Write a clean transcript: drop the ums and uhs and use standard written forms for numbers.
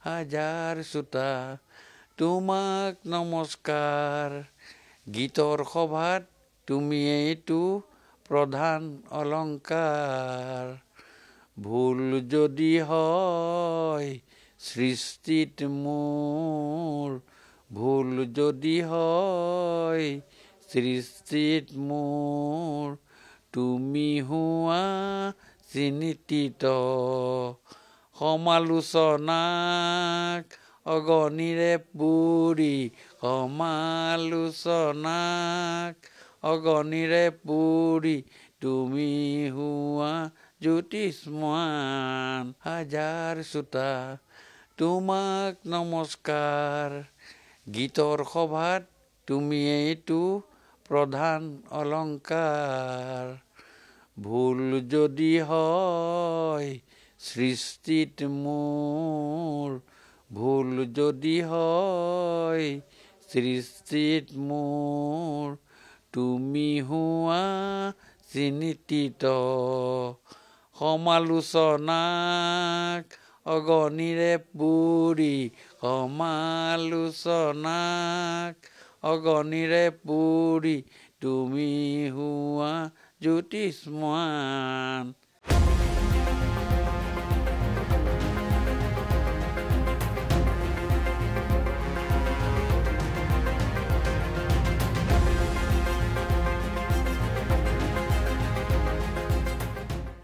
হাজাৰ শ্ৰোতা তোমাক নমস্কাৰ গীতৰ সভাত তুমিয়েইতো প্ৰধান অলংকাৰ ভুল যদি হয় সৃষ্টিত মোৰ ভুল যদি হয় সৃষ্টিত মোৰ তুমি হোৱা চিন্তিত সমালোচনাক অগণিৰে পুৰি সমালোচনাক অগণিৰে পুৰি তুমি হোৱা জ্যোতিষ্মান হাজাৰ শ্ৰোতা তোমাক নমস্কাৰ গীতৰ সভাত তুমিয়েইতো প্ৰধান অলংকাৰ ভুল যদি হয় সৃষ্টিত মোৰ ভুল যদি হয় সৃষ্টিত মোৰ তুমি হোৱা চিন্তিত সমালোচনাক অগণিৰে পুৰি সমালোচনাক অগণিৰে পুৰি তুমি হোৱা জ্যোতিষ্মান